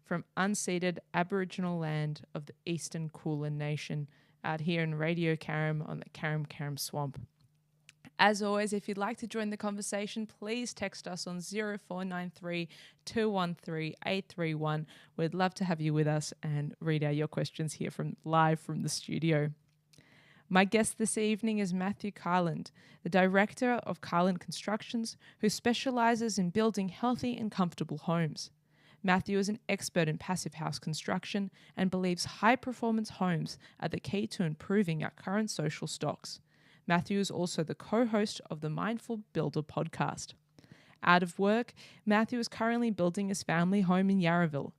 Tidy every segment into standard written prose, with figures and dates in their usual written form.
from unceded Aboriginal land of the Eastern Kulin Nation out here in Radio Karam on the Karam Karam Swamp. As always, if you'd like to join the conversation, please text us on 0493 213 831. We'd love to have you with us and read out your questions here live from the studio. My guest this evening is Matthew Carland, the director of Carland Constructions, who specialises in building healthy and comfortable homes. Matthew is an expert in passive house construction and believes high-performance homes are the key to improving our current social stocks. Matthew is also the co-host of the Mindful Builder podcast. Out of work, Matthew is currently building his family home in Yarraville.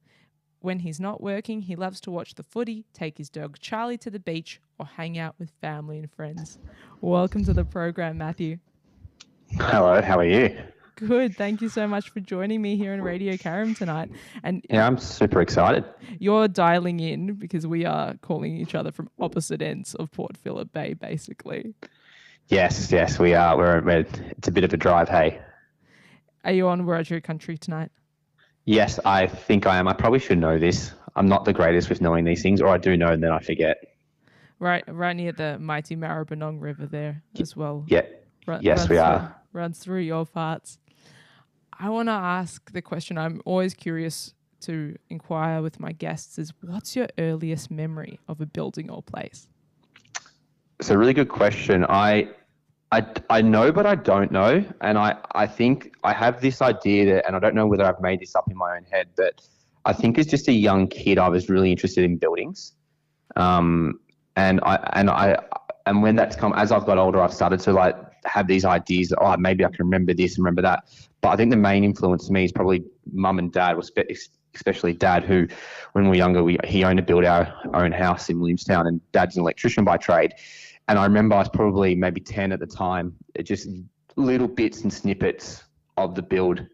When he's not working, he loves to watch the footy, take his dog Charlie to the beach, or hang out with family and friends. Welcome to the program, Matthew. Hello, how are you? Good. Thank you so much for joining me here in Radio Karam tonight. And yeah, I'm super excited. You're dialing in because we are calling each other from opposite ends of Port Phillip Bay, basically. Yes, we are. It's a bit of a drive, hey? Are you on Wiradjuri country tonight? Yes, I think I am. I probably should know this. I'm not the greatest with knowing these things, or I do know and then I forget. Right near the mighty Maribyrnong River there as well. Yeah. Yes, we are. Runs through your parts. I want to ask the question I'm always curious to inquire with my guests is, what's your earliest memory of a building or place? It's a really good question. I know, but I don't know. And I think I have this idea that, and I don't know whether I've made this up in my own head, but I think as just a young kid, I was really interested in buildings. And when that's come, as I've got older, I've started to have these ideas that, maybe I can remember this and remember that. But I think the main influence to me is probably mum and dad, especially dad, who, when we were younger, he owned and built our own house in Williamstown, and dad's an electrician by trade. And I remember I was probably maybe 10 at the time, just little bits and snippets of the build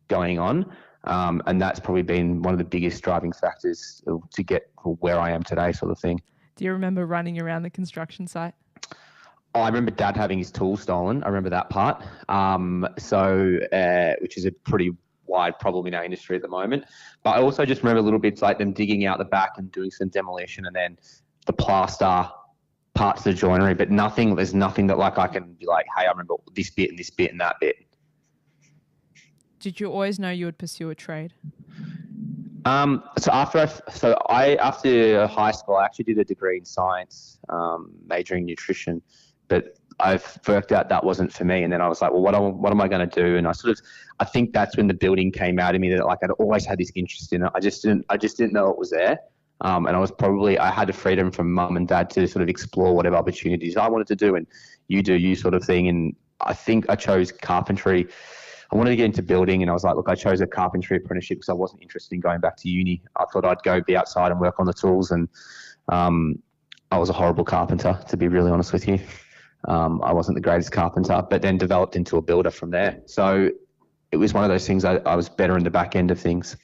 going on. And that's probably been one of the biggest driving factors to get where I am today, sort of thing. Do you remember running around the construction site? I remember dad having his tools stolen. I remember that part. Which is a pretty wide problem in our industry at the moment. But I also just remember little bits like them digging out the back and doing some demolition, and then the plaster parts of the joinery, but there's nothing that I can be like, hey, I remember this bit and this bit and that bit. Did you always know you would pursue a trade? After high school, I actually did a degree in science, majoring in nutrition, but I've worked out that wasn't for me. And then I was like, well, what am I going to do? And I think that's when the building came out of me, that I'd always had this interest in it. I just didn't know it was there. And I had the freedom from mum and dad to sort of explore whatever opportunities I wanted to do, and you do you sort of thing. And I think I chose carpentry. I wanted to get into building, and I was like, look, I chose a carpentry apprenticeship because I wasn't interested in going back to uni. I thought I'd go be outside and work on the tools, and I was a horrible carpenter, to be really honest with you. I wasn't the greatest carpenter, but then developed into a builder from there. So it was one of those things. I was better in the back end of things.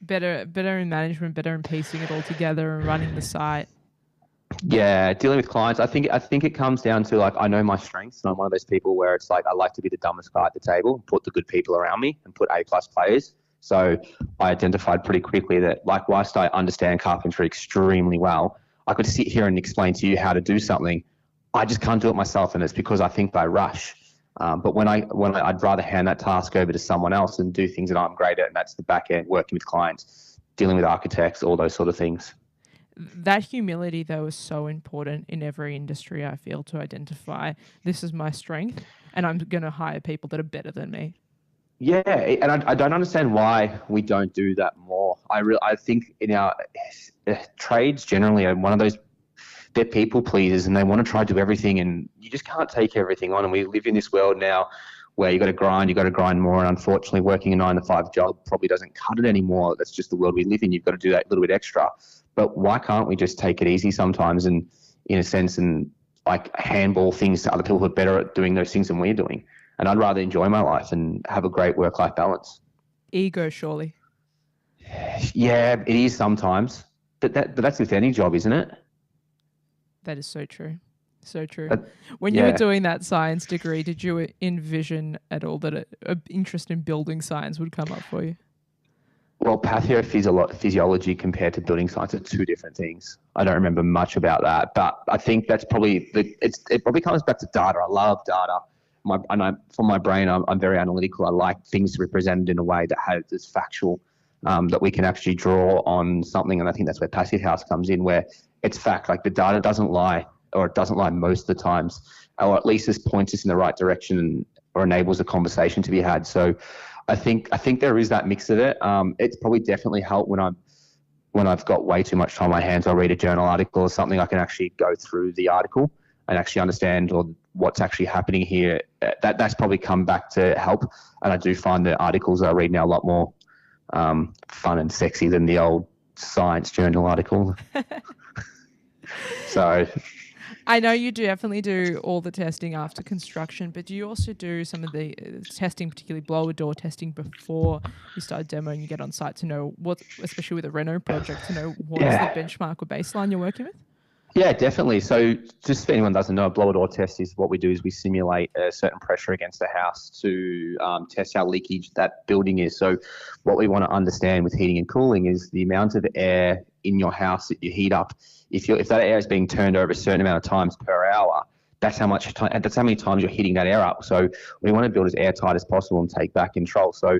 Better in management, better in piecing it all together and running the site. Yeah, dealing with clients. I think it comes down to I know my strengths, and I'm one of those people where it's I like to be the dumbest guy at the table, put the good people around me, and put A+ players. So I identified pretty quickly that whilst I understand carpentry extremely well, I could sit here and explain to you how to do something. I just can't do it myself, and it's because I think I rush. But when I'd rather hand that task over to someone else and do things that I'm great at, and that's the back end, working with clients, dealing with architects, all those sort of things. That humility, though, is so important in every industry, I feel, to identify this is my strength and I'm going to hire people that are better than me. Yeah, and I don't understand why we don't do that more. I think in our trades generally are one of those, they're people pleasers and they want to try to do everything, and you just can't take everything on. And we live in this world now where you got to grind more. And unfortunately, working a 9-to-5 job probably doesn't cut it anymore. That's just the world we live in. You've got to do that little bit extra. But why can't we just take it easy sometimes and, in a sense, and handball things to other people who are better at doing those things than we're doing? And I'd rather enjoy my life and have a great work-life balance. Ego, surely. Yeah, it is sometimes. But that's with any job, isn't it? That is so true. So true. When you were doing that science degree, did you envision at all that an interest in building science would come up for you? Well, pathophysiology compared to building science are two different things. I don't remember much about that, but I think that's probably it probably comes back to data. I love data. From my brain, I'm very analytical. I like things represented in a way that is factual, that we can actually draw on something. And I think that's where Passive House comes in, where it's fact. Like the data doesn't lie, or it doesn't lie most of the times, or at least it points us in the right direction or enables a conversation to be had. So I think there is that mix of it. It's probably definitely helped when I've got way too much time on my hands. I'll read a journal article or something. I can actually go through the article and actually understand what's actually happening here. That's probably come back to help. And I do find the articles that I read now a lot more fun and sexy than the old science journal article. So I know you definitely do all the testing after construction, but do you also do some of the testing, particularly blower door testing, before you start a demo and you get on site to know what, especially with a reno project, to know what's the benchmark or baseline you're working with? Yeah, definitely. So just for anyone who doesn't know, a blower door test is what we do is we simulate a certain pressure against the house to test how leakage that building is. So what we want to understand with heating and cooling is the amount of air in your house that you heat up. If that air is being turned over a certain amount of times per hour, that's how many times you're heating that air up. So we want to build as airtight as possible and take back control. So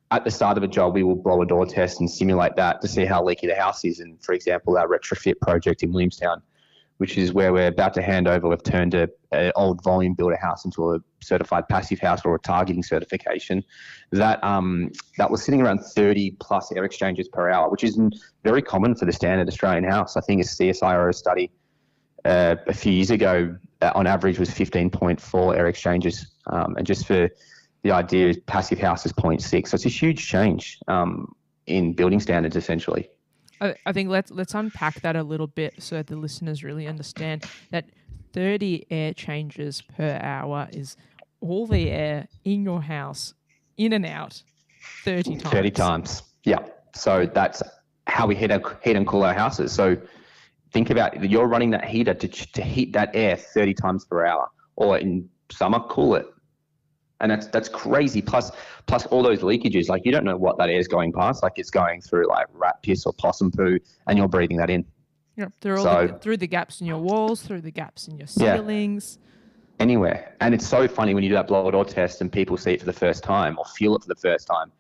at the start of a job, we will blow a door test and simulate that to see how leaky the house is. And for example, our retrofit project in Williamstown, which is where we're about to hand over, we've turned an old volume builder house into a certified passive house or a targeting certification. That was sitting around 30 plus air exchanges per hour, which is very common for the standard Australian house. I think a CSIRO study a few years ago on average was 15.4 air exchanges. And just for the idea, passive house is 0.6. So it's a huge change in building standards, essentially. I think let's unpack that a little bit so the listeners really understand that 30 air changes per hour is all the air in your house, in and out, 30 times. 30 times, yeah. So that's how we heat and cool our houses. So think about it. You're running that heater to heat that air 30 times per hour, or in summer, cool it. And that's crazy. Plus all those leakages, like you don't know what that air is going past. Like it's going through like rat piss or possum poo, and you're breathing that in. Yeah, through the gaps in your walls, through the gaps in your ceilings. Yeah, anywhere. And it's so funny when you do that blower door test and people see it for the first time or feel it for the first time.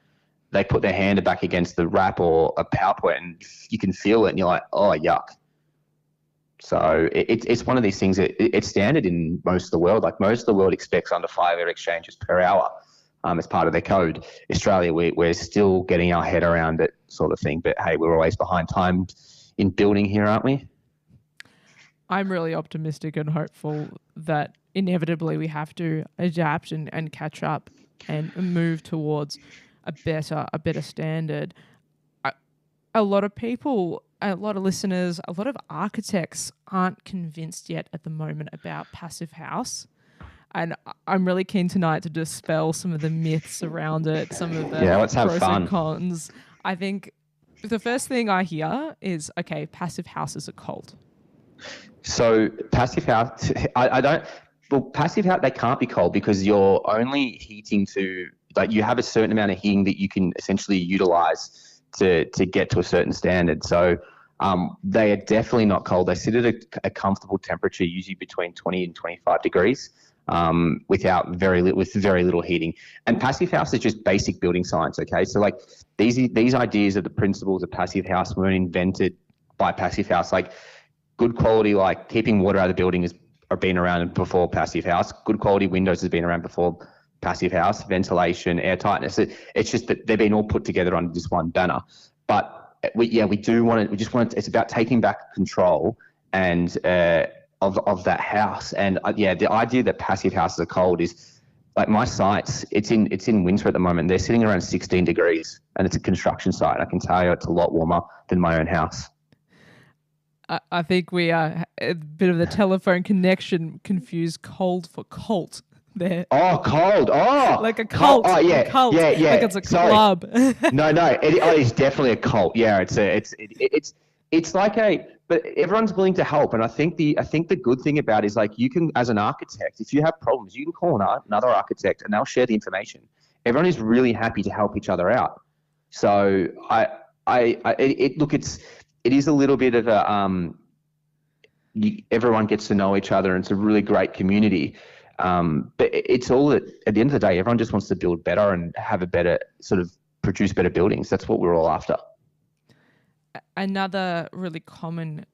They put their hand back against the wrap or a PowerPoint and you can feel it and you're like, oh, yuck. So it's one of these things that it's standard in most of the world. Like most of the world expects under 5 air exchanges per hour as part of their code. Australia, we're still getting our head around it sort of thing. But hey, we're always behind time in building here, aren't we? I'm really optimistic and hopeful that inevitably we have to adapt and catch up and move towards a better standard. A lot of people, a lot of listeners, a lot of architects aren't convinced yet at the moment about passive house. And I'm really keen tonight to dispel some of the myths around it, some of the let's have pros fun. and cons. I think the first thing I hear is, okay, passive house is a cult. So passive house, passive house, they can't be cold because you're only heating to, like you have a certain amount of heating that you can essentially utilize to get to a certain standard. So they are definitely not cold. They sit at a comfortable temperature, usually between 20 and 25 degrees with very little heating. And passive house is just basic building science, okay? So like these ideas of the principles of passive house weren't invented by passive house. Like good quality, like keeping water out of the building are been around before passive house. Good quality windows has been around before passive house, ventilation, air tightness. It's just that they've been all put together under this one banner. But we just want to, it's about taking back control and of that house. And the idea that passive houses are cold is like my sites, it's in winter at the moment. They're sitting around 16 degrees and it's a construction site. I can tell you it's a lot warmer than my own house. I think we are a bit of the telephone connection confused cold for cult. There. Oh, cold. Oh, like a cult. Oh, yeah. Cult. Yeah. Like it's a club. No, it is definitely a cult. Yeah, it's like but everyone's willing to help, and I think the good thing about it is like you can, as an architect, if you have problems, you can call another architect, and they'll share the information. Everyone is really happy to help each other out. So it is a little bit of a, everyone gets to know each other, and it's a really great community. But it's all that, at the end of the day, everyone just wants to build better and have a better sort of produce better buildings. That's what we're all after. Another really common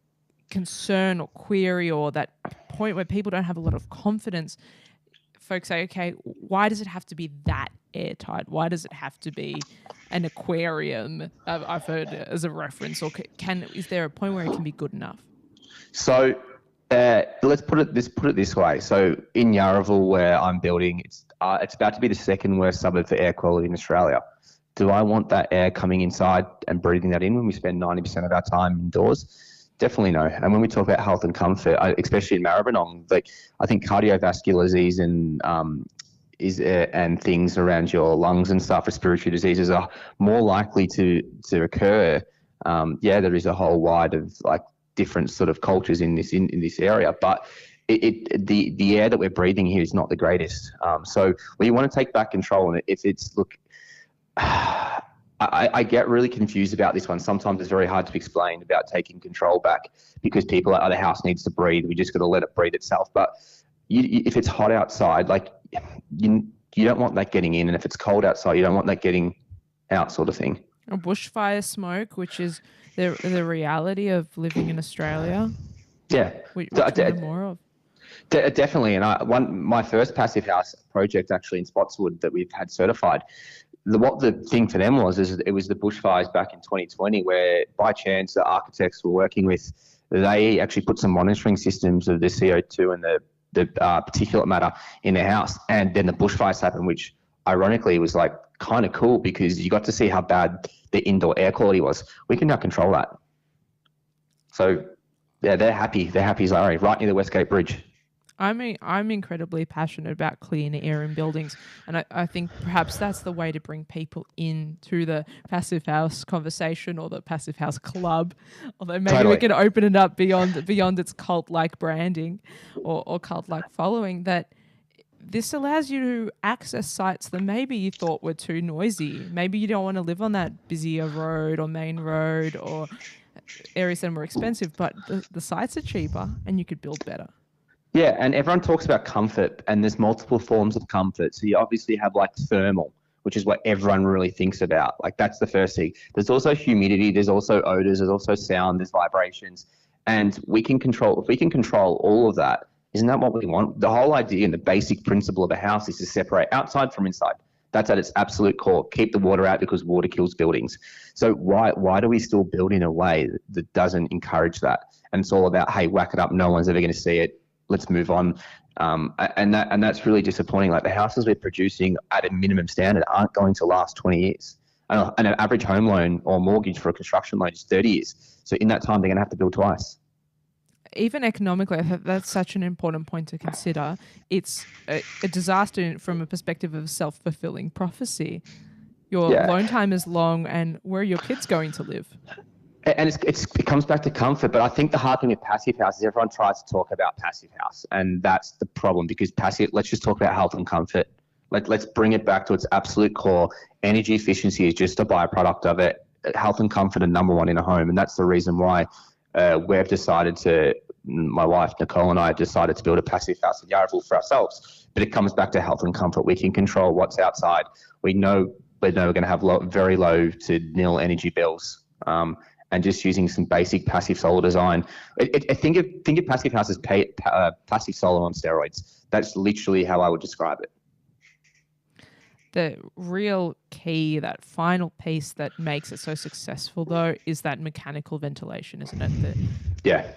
concern or query, or that point where people don't have a lot of confidence, folks say, okay, why does it have to be that airtight? Why does it have to be an aquarium? I've heard as a reference, or is there a point where it can be good enough? So let's put it this way. So in Yarraville, where I'm building, it's about to be the second worst suburb for air quality in Australia. Do I want that air coming inside and breathing that in when we spend 90% of our time indoors? Definitely no. And when we talk about health and comfort, especially in Maribyrnong, I think cardiovascular disease and things around your lungs and stuff, respiratory diseases, are more likely to occur. There is a whole wide of different sort of cultures in this area, but the air that we're breathing here is not the greatest. So we want to take back control, and if it's I get really confused about this one. Sometimes it's very hard to explain about taking control back, because people are, the house needs to breathe. We just got to let it breathe itself. But if it's hot outside, you don't want that getting in, and if it's cold outside, you don't want that getting out, sort of thing. Or bushfire smoke, which is the reality of living in Australia. Yeah, which we want more of. Definitely. And my first passive house project actually in Spotswood that we've had certified, what the thing for them was it was the bushfires back in 2020, where by chance the architects we're working with, they actually put some monitoring systems of the CO2 and the particulate matter in their house, and then the bushfires happened, which ironically was kind of cool, because you got to see how bad the indoor air quality was. We can now control that. So yeah, they're happy as Larry, right near the Westgate Bridge. I'm incredibly passionate about clean air in buildings, and I think perhaps that's the way to bring people into the passive house conversation, or the passive house club. Although maybe we can open it up beyond its cult-like branding or cult-like following, that this allows you to access sites that maybe you thought were too noisy. Maybe you don't want to live on that busier road or main road or areas that are more expensive, but the sites are cheaper and you could build better. Yeah, and everyone talks about comfort, and there's multiple forms of comfort. So you obviously have thermal, which is what everyone really thinks about. That's the first thing. There's also humidity, there's also odors, there's also sound, there's vibrations. And if we can control all of that, isn't that what we want? The whole idea and the basic principle of a house is to separate outside from inside. That's at its absolute core. Keep the water out, because water kills buildings. So why do we still build in a way that doesn't encourage that? And it's all about, hey, whack it up, no one's ever going to see it. Let's move on. And that's really disappointing. The houses we're producing at a minimum standard aren't going to last 20 years. And an average home loan or mortgage for a construction loan is 30 years. So in that time, they're going to have to build twice. Even economically, I think that's such an important point to consider. It's a disaster from a perspective of self-fulfilling prophecy. Your loan time is long, and where are your kids going to live? And it comes back to comfort, but I think the hard thing with passive house is everyone tries to talk about passive house, and that's the problem, because let's just talk about health and comfort. Let's bring it back to its absolute core. Energy efficiency is just a byproduct of it. Health and comfort are number one in a home, and that's the reason why my wife Nicole and I have decided to build a passive house in Yarraville for ourselves. But it comes back to health and comfort. We can control what's outside. We know we're going to have very low to nil energy bills. And just using some basic passive solar design. I think of passive house as passive solar on steroids. That's literally how I would describe it. The real key, that final piece that makes it so successful, though, is that mechanical ventilation, isn't it? Yeah.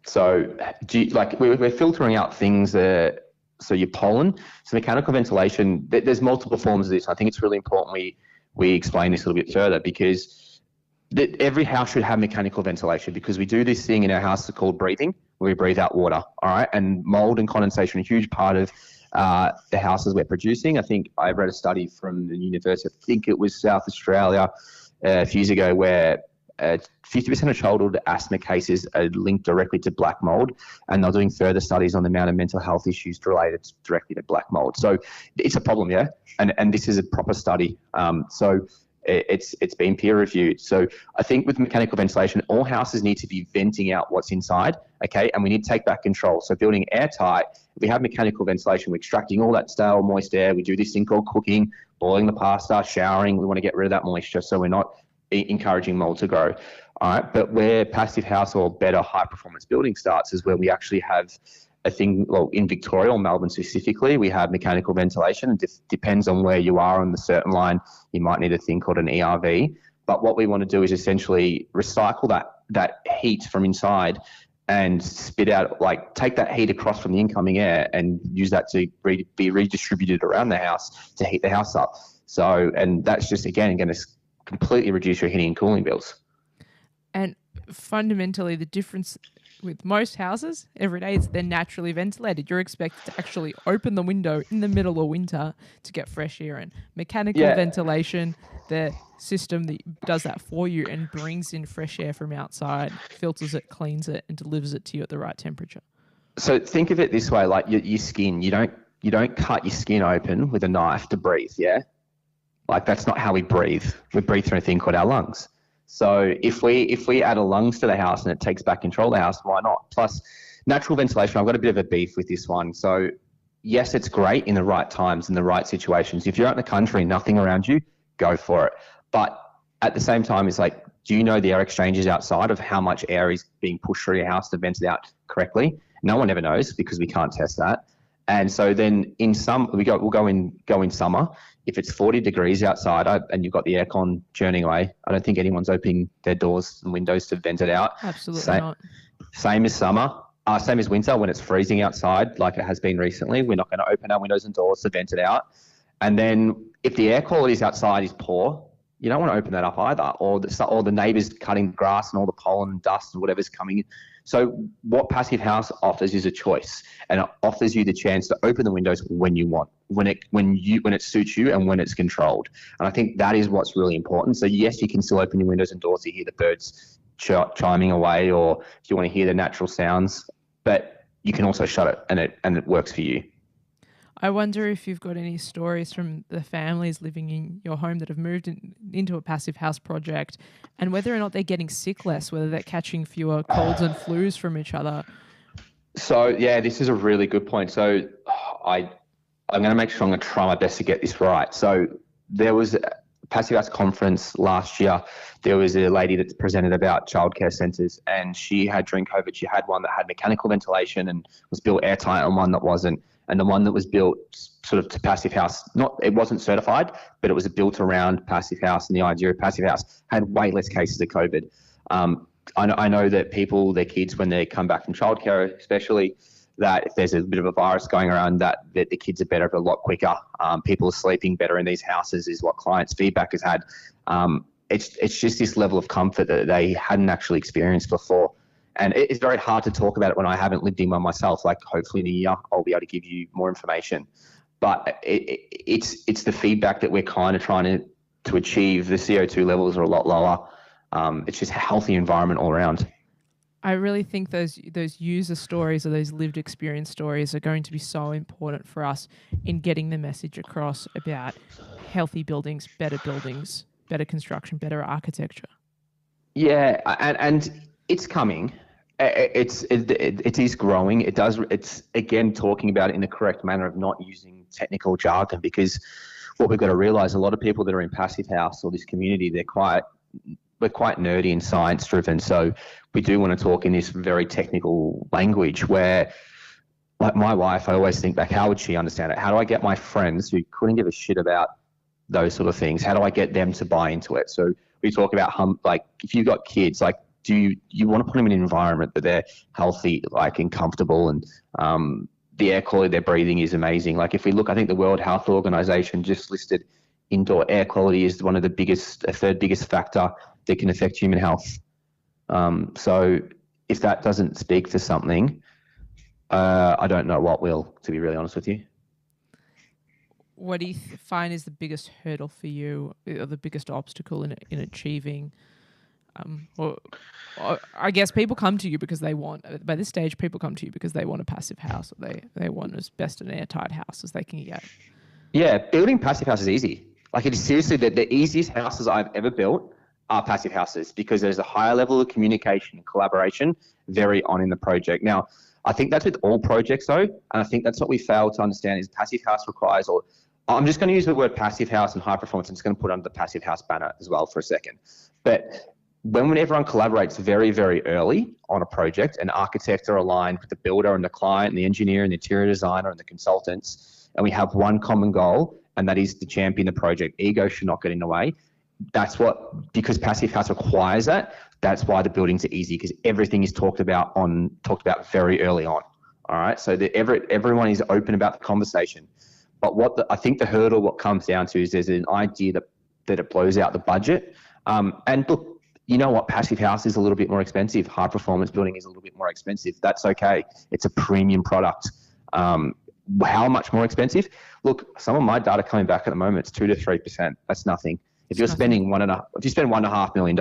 So, we're filtering out things. So your pollen. So mechanical ventilation. There's multiple forms of this. I think it's really important we explain this a little bit further, because every house should have mechanical ventilation, because we do this thing in our house called breathing, where we breathe out water. All right. And mold and condensation are a huge part of the houses we're producing. I think I read a study from the university, I think it was South Australia, a few years ago, where 50% of childhood asthma cases are linked directly to black mold, and they're doing further studies on the amount of mental health issues related directly to black mold. So it's a problem, yeah? And this is a proper study. So It's been peer reviewed. So I think with mechanical ventilation, all houses need to be venting out what's inside, okay? And we need to take back control. So building airtight, if we have mechanical ventilation, we're extracting all that stale, moist air. We do this thing called cooking, boiling the pasta, showering. We want to get rid of that moisture so we're not encouraging mold to grow. All right, but where passive house or better high performance building starts is where we actually have a thing, well, in Victoria or Melbourne specifically, we have mechanical ventilation. It depends on where you are on the certain line. You might need a thing called an ERV. But what we want to do is essentially recycle that heat from inside and spit out, like take that heat across from the incoming air and use that to be redistributed around the house to heat the house up. So, and that's just, again, going to completely reduce your heating and cooling bills. And fundamentally, the difference with most houses every day is they're naturally ventilated. You're expected to actually open the window in the middle of winter to get fresh air in. Mechanical ventilation, the system that does that for you and brings in fresh air from outside, filters it, cleans it, and delivers it to you at the right temperature. So think of it this way, like your skin, you don't cut your skin open with a knife to breathe, yeah? Like that's not how we breathe. We breathe through a thing called our lungs. So if we add a lungs to the house and it takes back control of the house, why not? Plus, natural ventilation, I've got a bit of a beef with this one. So yes, it's great in the right times, in the right situations. If you're out in the country, nothing around you, go for it. But at the same time, it's like, do you know the air exchanges outside of how much air is being pushed through your house to vent it out correctly? No one ever knows because we can't test that. And so then we'll go in summer. If it's 40 degrees outside and you've got the aircon churning away, I don't think anyone's opening their doors and windows to vent it out. Absolutely not. Same as summer, same as winter when it's freezing outside like it has been recently. We're not going to open our windows and doors to vent it out. And then if the air quality outside is poor, you don't want to open that up either, or the neighbours cutting grass and all the pollen and dust and whatever's coming in. So what Passive House offers is a choice, and it offers you the chance to open the windows when you want, when it suits you and when it's controlled. And I think that is what's really important. So yes, you can still open your windows and doors to hear the birds chiming away, or if you want to hear the natural sounds, but you can also shut it and it works for you. I wonder if you've got any stories from the families living in your home that have moved into a passive house project, and whether or not they're getting sick less, whether they're catching fewer colds and flus from each other. So yeah, this is a really good point. So I'm going to make sure I'm going to try my best to get this right. So there was a passive house conference last year. There was a lady that presented about childcare centres, and she had during COVID, she had one that had mechanical ventilation and was built airtight and one that wasn't. And the one that was built sort of to passive house, it wasn't certified, but it was built around passive house, and the idea of passive house had way less cases of COVID. I know that people, their kids, when they come back from childcare, especially, that if there's a bit of a virus going around, that the kids are better a lot quicker. People are sleeping better in these houses is what clients' feedback has had. It's just this level of comfort that they hadn't actually experienced before. And it's very hard to talk about it when I haven't lived in one myself. Like hopefully in a year, I'll be able to give you more information. But it's the feedback that we're kind of trying to achieve. The CO2 levels are a lot lower. It's just a healthy environment all around. I really think those user stories or those lived experience stories are going to be so important for us in getting the message across about healthy buildings, better construction, better architecture. Yeah, and it's coming. It is growing. It's again talking about it in the correct manner of not using technical jargon, because what we've got to realize, a lot of people that are in passive house or this community, we're quite nerdy and science driven. So we do want to talk in this very technical language where, like my wife, I always think back, how would she understand it? How do I get my friends who couldn't give a shit about those sort of things, how do I get them to buy into it? So we talk about like if you've got kids, like do you want to put them in an environment that they're healthy, like, and comfortable, and the air quality they're breathing is amazing. Like if we look, I think the World Health Organization just listed indoor air quality is one of a third biggest factor that can affect human health. So if that doesn't speak to something, I don't know what will, to be really honest with you. What do you find is the biggest hurdle for you, or the biggest obstacle in achieving? Or I guess people come to you because they want, by this stage, people come to you because they want a passive house, or they want as best an airtight house as they can get. Yeah, building passive house is easy. Like it is seriously the easiest houses I've ever built are passive houses because there's a higher level of communication and collaboration very on in the project. Now, I think that's with all projects though, and I think that's what we fail to understand is passive house requires, or I'm just going to use the word passive house and high performance. I'm just going to put under the passive house banner as well for a second. But when everyone collaborates very, very early on a project and architects are aligned with the builder and the client and the engineer and the interior designer and the consultants, and we have one common goal, and that is to champion the project. Ego should not get in the way. Because passive house requires that, that's why the buildings are easy, because everything is talked about very early on. All right. So that everyone is open about the conversation. But I think the hurdle, what comes down to is there's an idea that it blows out the budget. And look, you know what? Passive house is a little bit more expensive. High performance building is a little bit more expensive. That's okay. It's a premium product. How much more expensive? Look, some of my data coming back at the moment, it's 2 to 3%. That's nothing. If you're spending if you spend $1.5 million,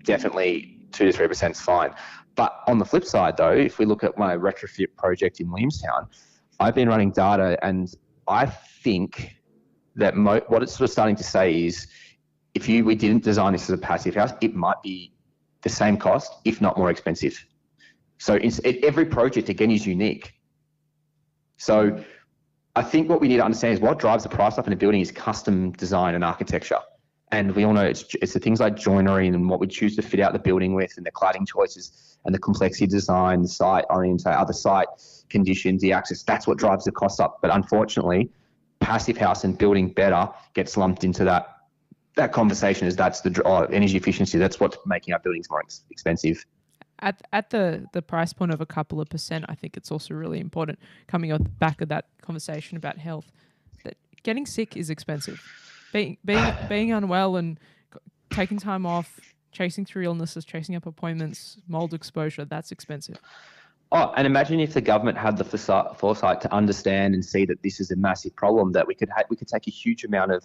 definitely 2 to 3% is fine. But on the flip side, though, if we look at my retrofit project in Williamstown, I've been running data, and I think that what it's sort of starting to say is, if we didn't design this as a passive house, it might be the same cost, if not more expensive. So every project, again, is unique. So I think what we need to understand is what drives the price up in a building is custom design and architecture. And we all know it's the things like joinery and what we choose to fit out the building with, and the cladding choices and the complexity of design, the site orientation, other site conditions, the access. That's what drives the cost up. But unfortunately, passive house and building better gets lumped into that conversation as that's the energy efficiency. That's what's making our buildings more expensive. At the price point of a couple of percent, I think it's also really important, coming off the back of that conversation about health, that getting sick is expensive. Being unwell and taking time off, chasing through illnesses, chasing up appointments, mold exposure, that's expensive. Oh, and imagine if the government had the foresight to understand and see that this is a massive problem, that we could take a huge amount of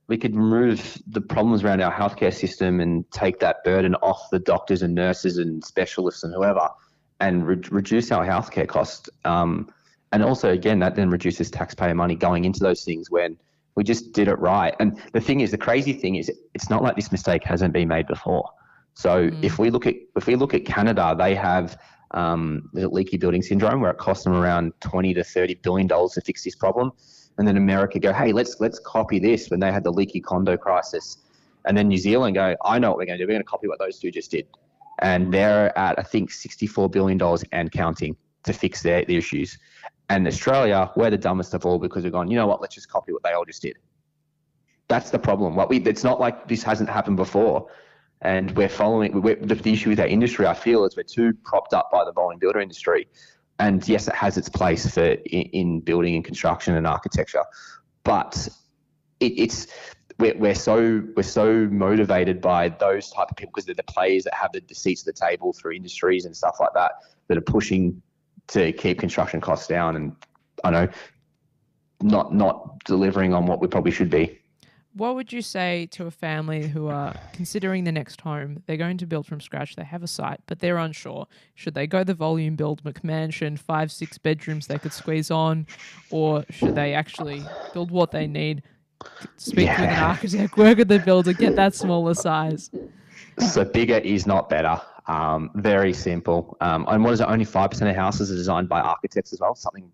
we could remove the problems around our healthcare system and take that burden off the doctors and nurses and specialists and whoever, and reduce our healthcare costs. And also, again, that then reduces taxpayer money going into those things when we just did it right. And the crazy thing is, it's not like this mistake hasn't been made before. So if we look at Canada, they have leaky building syndrome, where it costs them around $20 to $30 billion to fix this problem. And then America go, hey, let's copy this, when they had the leaky condo crisis. And then New Zealand go, I know what we're going to do. We're going to copy what those two just did. And they're at, I think, $64 billion and counting to fix the issues. And Australia, we're the dumbest of all, because we've gone, you know what, let's just copy what they all just did. That's the problem. It's not like this hasn't happened before. And the issue with our industry, I feel, is we're too propped up by the volume builder industry. And yes, it has its place in building and construction and architecture, but we're so motivated by those type of people, because they're the players that have the seats at the table through industries and stuff like that are pushing to keep construction costs down, and I know not delivering on what we probably should be. What would you say to a family who are considering the next home? They're going to build from scratch. They have a site, but they're unsure. Should they go the volume build McMansion, 5-6 bedrooms they could squeeze on, or should they actually build what they need? Speak with an architect, work with the builder, get that smaller size. So bigger is not better. Very simple. And what is it? Only 5% of houses are designed by architects as well. Something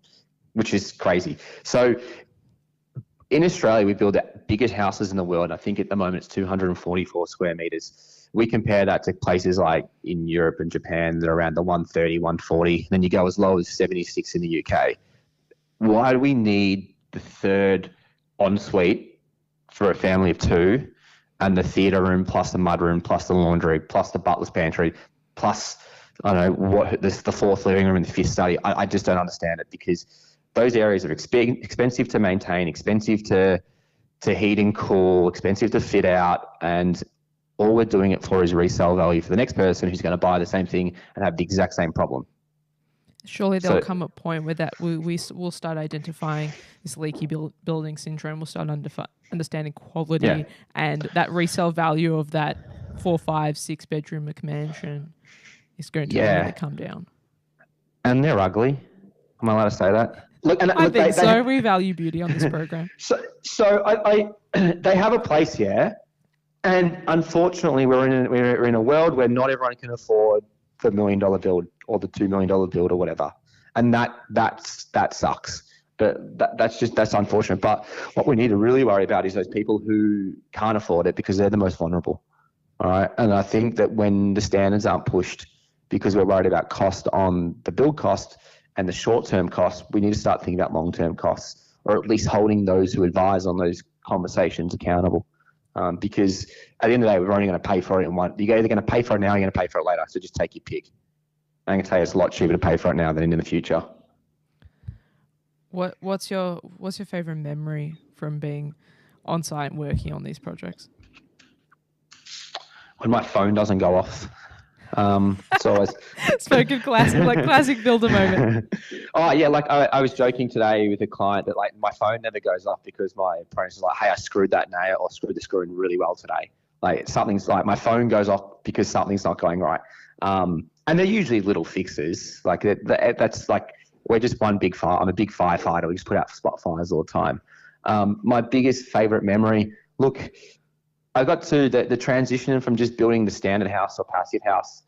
which is crazy. So in Australia, we build the biggest houses in the world. I think at the moment it's 244 square meters. We compare that to places like in Europe and Japan that are around the 130, 140. Then you go as low as 76 in the UK. Why do we need the third ensuite for a family of two, and the theatre room plus the mudroom plus the laundry plus the butler's pantry plus, I don't know, the fourth living room and the fifth study? I just don't understand it, because those areas are expensive to maintain, expensive to heat and cool, expensive to fit out, and all we're doing it for is resale value for the next person who's going to buy the same thing and have the exact same problem. Surely there'll come a point where that we'll start identifying this leaky building syndrome. We'll start understanding quality and that resale value of that 4, 5, 6 bedroom McMansion is going to really come down. And they're ugly. Am I allowed to say that? I think so. We value beauty on this program. So I they have a place here, and unfortunately, we're in a world where not everyone can afford the $1 million build or the $2 million build or whatever, and that sucks. But that's unfortunate. But what we need to really worry about is those people who can't afford it because they're the most vulnerable. All right, and I think that when the standards aren't pushed because we're worried about cost on the build cost and the short-term costs, we need to start thinking about long-term costs, or at least holding those who advise on those conversations accountable. Because at the end of the day, we're only going to pay for it in one. You're either going to pay for it now or you're going to pay for it later. So just take your pick. I'm going to tell you it's a lot cheaper to pay for it now than in the future. What's your favorite memory from being on site and working on these projects? When my phone doesn't go off. So I was spoken classic builder moment. Oh yeah, like I was joking today with a client that like my phone never goes off because my apprentice is like, hey, I screwed that nail or screwed the screw in really well today. Like something's like my phone goes off because something's not going right. And they're usually little fixes. Like that's like we're just one big fire. I'm a big firefighter. We just put out spot fires all the time. My biggest favorite memory. Look, I got to the transition from just building the standard house or passive house.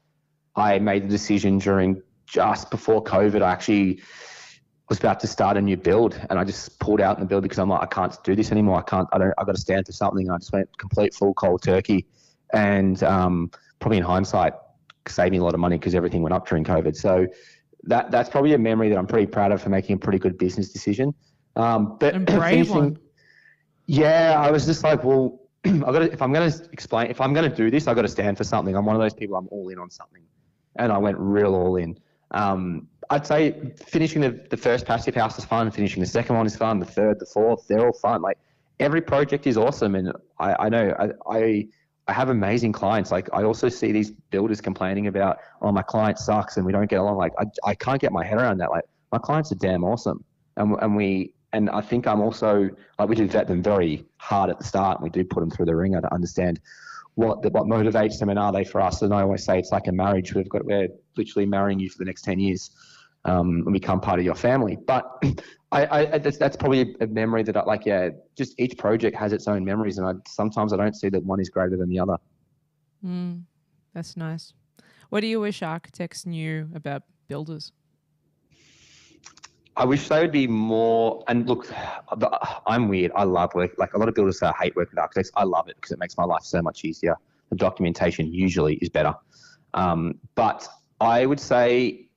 I made the decision during just before COVID. I actually was about to start a new build, and I just pulled out in the build because I'm like, I can't do this anymore. I've got to stand for something. And I just went complete full cold turkey, and probably in hindsight, saved me a lot of money because everything went up during COVID. So that's probably a memory that I'm pretty proud of for making a pretty good business decision. But and brave one. Yeah, I was just like, well. If I'm going to do this, I've got to stand for something. I'm one of those people, I'm all in on something. And I went real all in. I'd say finishing the first passive house is fun. Finishing the second one is fun. The third, the fourth, they're all fun. Like every project is awesome. And I know I have amazing clients. Like I also see these builders complaining about, oh, my client sucks and we don't get along. Like I can't get my head around that. Like my clients are damn awesome. And I think I'm also, like we do vet them very hard at the start, and we do put them through the ringer to understand what motivates them and are they for us. And I always say it's like a marriage. We're literally marrying you for the next 10 years and become part of your family. But that's probably a memory that I like, yeah, just each project has its own memories. And sometimes I don't see that one is greater than the other. That's nice. What do you wish architects knew about builders? I wish they would be more, and look, I'm weird. I love work. Like a lot of builders say I hate working with architects. I love it because it makes my life so much easier. The documentation usually is better. But I would say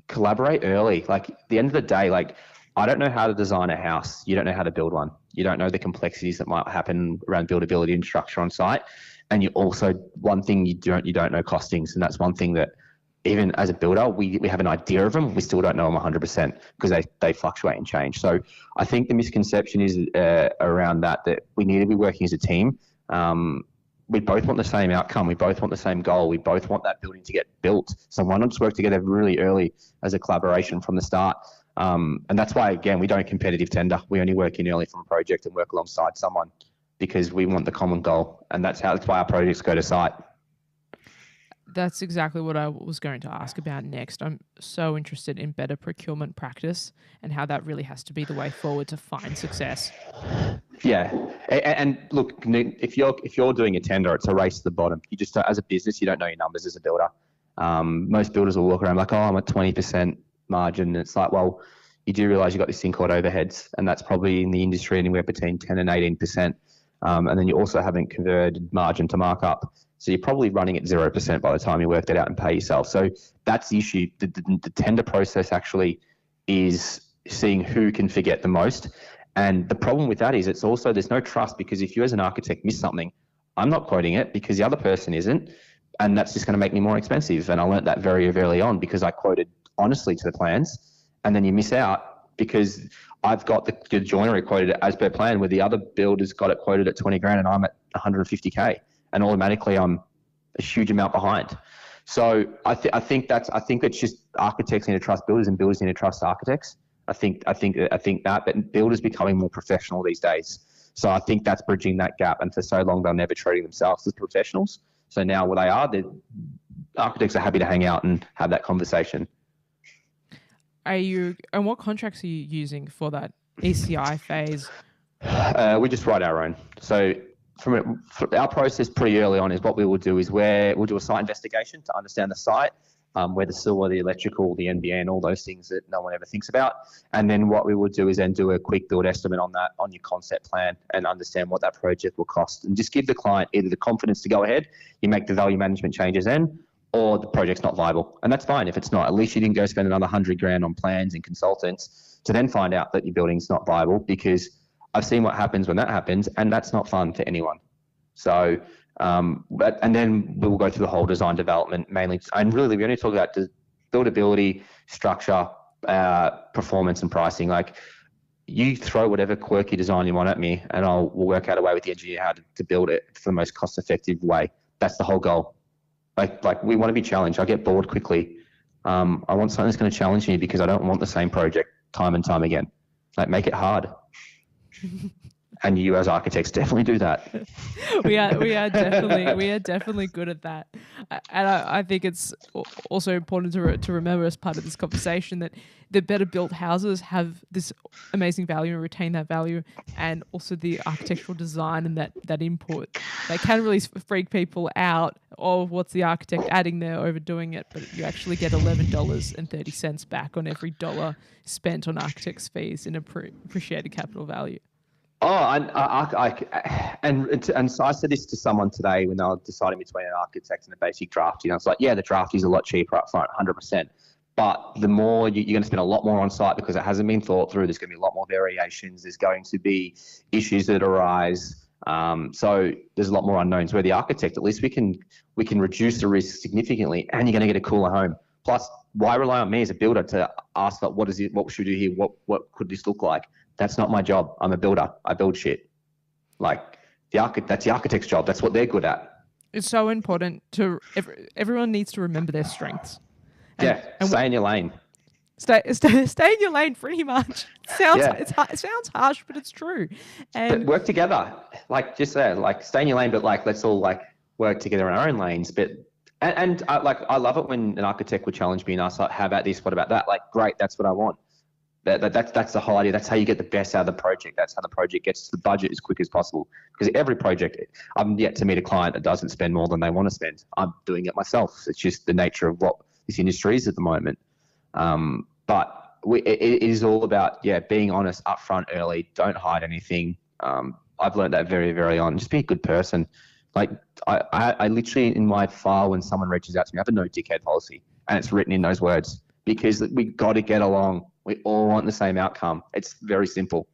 collaborate early. Like at the end of the day, like I don't know how to design a house. You don't know how to build one. You don't know the complexities that might happen around buildability and structure on site. And you also, one thing you don't know costings. And that's one thing that even as a builder, we have an idea of them. We still don't know them 100% because they fluctuate and change. So I think the misconception is around that we need to be working as a team. We both want the same outcome. We both want the same goal. We both want that building to get built. So why not just work together really early as a collaboration from the start? And that's why, again, we don't competitive tender. We only work in early from a project and work alongside someone because we want the common goal. And that's why our projects go to site. That's exactly what I was going to ask about next. I'm so interested in better procurement practice and how that really has to be the way forward to find success. Yeah, and look, if you're doing a tender, it's a race to the bottom. You just, as a business, you don't know your numbers as a builder. Most builders will walk around like, oh, I'm at 20% margin. And it's like, well, you do realize you've got this thing called overheads, and that's probably in the industry anywhere between 10 and 18%. And then you also haven't converted margin to markup. So you're probably running at 0% by the time you work it out and pay yourself. So that's the issue. The tender process actually is seeing who can forget the most. And the problem with that is it's also, there's no trust, because if you as an architect miss something, I'm not quoting it because the other person isn't. And that's just going to make me more expensive. And I learned that very early on because I quoted honestly to the plans, and then you miss out because I've got the joinery quoted as per plan, where the other builder's got it quoted at 20 grand and I'm at 150K. And automatically I'm a huge amount behind. So I think it's just architects need to trust builders and builders need to trust architects. I think that, but builders becoming more professional these days. So I think that's bridging that gap. And for so long, they're never treating themselves as professionals. So now where they are, the architects are happy to hang out and have that conversation. and what contracts are you using for that ECI phase? We just write our own. So from our process pretty early on is what we will do is we'll do a site investigation to understand the site, where the sewer, the electrical, the NBN, all those things that no one ever thinks about. And then what we will do is then do a quick build estimate on that, on your concept plan, and understand what that project will cost, and just give the client either the confidence to go ahead, you make the value management changes then, or the project's not viable. And that's fine if it's not. At least you didn't go spend another $100,000 on plans and consultants to then find out that your building's not viable, because I've seen what happens when that happens, and that's not fun for anyone. So, and then we'll go through the whole design development mainly. And really, we only talk about the buildability, structure, performance, and pricing. Like, you throw whatever quirky design you want at me, and we'll work out a way with the engineer how to build it for the most cost-effective way. That's the whole goal. Like we want to be challenged. I get bored quickly. I want something that's going to challenge me, because I don't want the same project time and time again. Like, make it hard. And you as architects definitely do that. we are definitely good at that. And I think it's also important to remember as part of this conversation that the better built houses have this amazing value and retain that value, and also the architectural design and that input. They can really freak people out of what's the architect adding there, overdoing it, but you actually get $11.30 back on every dollar spent on architect's fees in appreciated capital value. Oh, and so I said this to someone today when they were deciding between an architect and a basic drafty. And I was like, yeah, the drafty is a lot cheaper up front, 100%. But the more you're going to spend a lot more on site, because it hasn't been thought through. There's going to be a lot more variations. There's going to be issues that arise. So there's a lot more unknowns. Where the architect, at least we can reduce the risk significantly, and you're going to get a cooler home. Plus, why rely on me as a builder to ask about what should we do here? What could this look like? That's not my job. I'm a builder. I build shit. Like, that's the architect's job. That's what they're good at. It's so important everyone needs to remember their strengths. And stay in your lane. Stay in your lane, pretty much. It sounds harsh, but it's true. But work together. Like, just say, like, stay in your lane, but like, let's all like work together in our own lanes. But and I love it when an architect would challenge me and ask, like, how about this? What about that? Like, great, that's what I want. That's the whole idea. That's how you get the best out of the project. That's how the project gets to the budget as quick as possible. Because every project, I'm yet to meet a client that doesn't spend more than they want to spend. I'm doing it myself. It's just the nature of what this industry is at the moment. But it is all about, being honest upfront early. Don't hide anything. I've learned that very, very on. Just be a good person. Like, I literally, in my file, when someone reaches out to me, I have a no dickhead policy, and it's written in those words, because we got to get along. We all want the same outcome. It's very simple.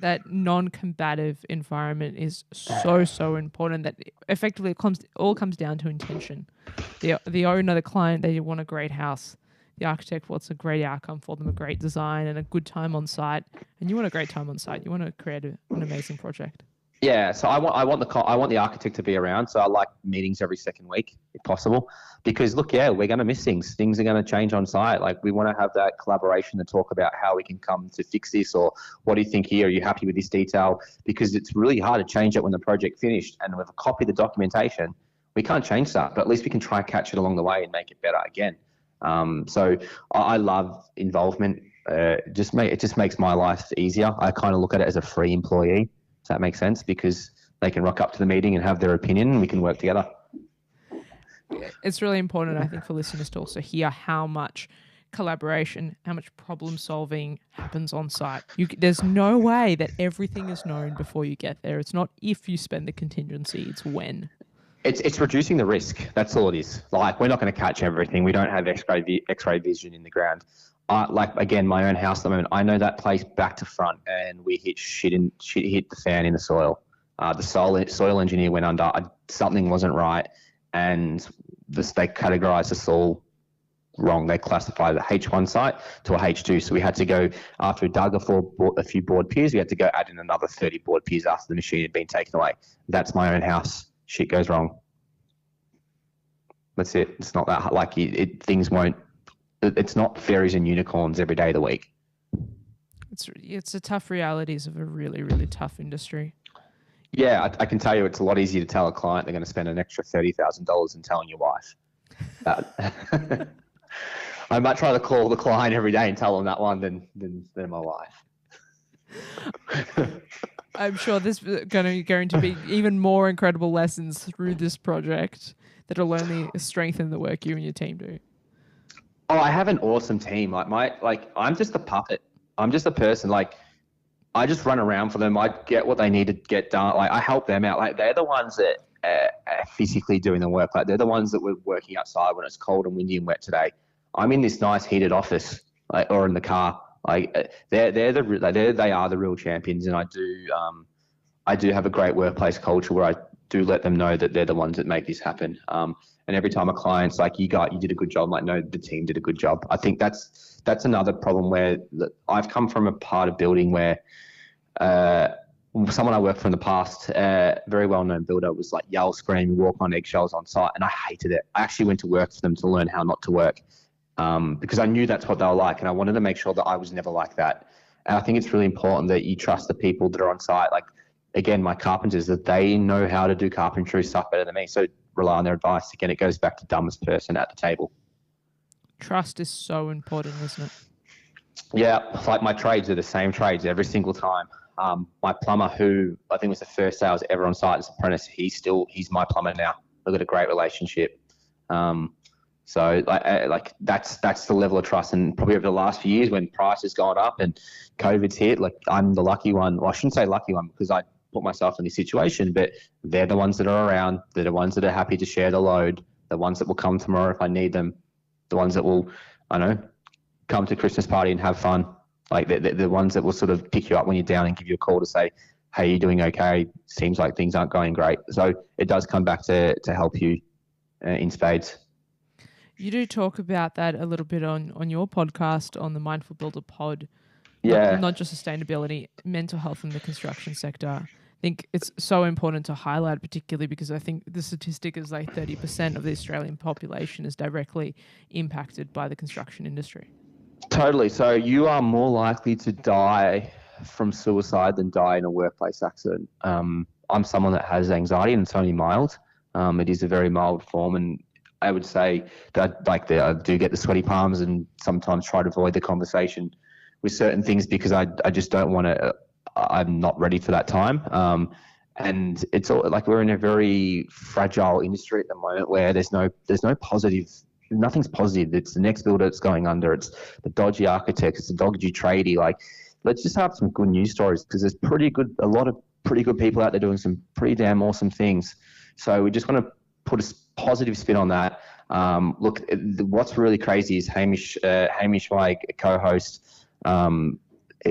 That non-combative environment is so important. That effectively it all comes down to intention. The owner, the client, they want a great house. The architect wants a great outcome for them, a great design and a good time on site. And you want a great time on site. You want to create an amazing project. Yeah, so I want the architect to be around. So I like meetings every second week, if possible, because look, we're going to miss things. Things are going to change on site. Like, we want to have that collaboration to talk about how we can come to fix this, or what do you think here? Are you happy with this detail? Because it's really hard to change it when the project finished, and with a copy of the documentation, we can't change that, but at least we can try and catch it along the way and make it better again. So I love involvement. It just makes my life easier. I kind of look at it as a free employee. Does that make sense? Because they can rock up to the meeting and have their opinion, and we can work together. It's really important, I think, for listeners to also hear how much collaboration, how much problem solving happens on site. There's no way that everything is known before you get there. It's not if you spend the contingency, it's when. It's reducing the risk. That's all it is. Like, we're not going to catch everything. We don't have X-ray vision in the ground. Like, again, my own house at the moment, I know that place back to front, and we hit shit hit the fan in the soil. The soil engineer went under. Something wasn't right, and they categorized the soil wrong. They classified the H1 site to a H2. So we had to go, after we dug a few board piers, we had to go add in another 30 board piers after the machine had been taken away. That's my own house. Shit goes wrong. That's it. It's not that, like, things won't. It's not fairies and unicorns every day of the week. It's the tough realities of a really, really tough industry. Yeah, I can tell you, it's a lot easier to tell a client they're going to spend an extra $30,000 than telling your wife. I'd much rather call the client every day and tell them that one than my wife. I'm sure there's going to be even more incredible lessons through this project that'll only strengthen the work you and your team do. Oh, I have an awesome team. I'm just a puppet. I'm just a person. Like, I just run around for them. I get what they need to get done. Like, I help them out. Like, they're the ones that are physically doing the work. Like, they're the ones that were working outside when it's cold and windy and wet today. I'm in this nice heated office, like, or in the car. Like, they are the real champions. And I do have a great workplace culture where I do let them know that they're the ones that make this happen. And every time a client's like, you did a good job. I'm like, no, the team did a good job. I think that's another problem where I've come from a part of building where someone I worked for in the past, very well-known builder, was like yell, scream, walk on eggshells on site, and I hated it. I actually went to work for them to learn how not to work because I knew that's what they were like, and I wanted to make sure that I was never like that. And I think it's really important that you trust the people that are on site. Like, again, my carpenters, that they know how to do carpentry stuff better than me. So rely on their advice. Again, it goes back to dumbest person at the table. Trust is so important, isn't it? Yeah, like my trades are the same trades every single time. My plumber, who I think was the first day I was ever on site as an apprentice, he's my plumber now. We've got a great relationship. So that's the level of trust. And probably over the last few years when price has gone up and COVID's hit, like, I'm the lucky one. Well, I shouldn't say lucky one because I put myself in this situation, but they're the ones that are around. They're the ones that are happy to share the load. The ones that will come tomorrow if I need them. The ones that will, come to Christmas party and have fun. Like, the ones that will sort of pick you up when you're down and give you a call to say, hey, you're doing okay. Seems like things aren't going great. So it does come back to help you in spades. You do talk about that a little bit on your podcast, on the Mindful Builder pod. Yeah. Not just sustainability, mental health in the construction sector. I think it's so important to highlight, particularly because I think the statistic is like 30% of the Australian population is directly impacted by the construction industry. Totally. So you are more likely to die from suicide than die in a workplace accident. I'm someone that has anxiety, and it's only mild. It is a very mild form, and I would say that I do get the sweaty palms and sometimes try to avoid the conversation with certain things because I just don't want to. I'm not ready for that time. And it's all like we're in a very fragile industry at the moment where there's no positive. Nothing's positive. It's the next builder that's going under. It's the dodgy architect. It's the dodgy tradie. Like, let's just have some good news stories because there's a lot of pretty good people out there doing some pretty damn awesome things. So we just want to put a positive spin on that. Look, what's really crazy is Hamish, my co-host.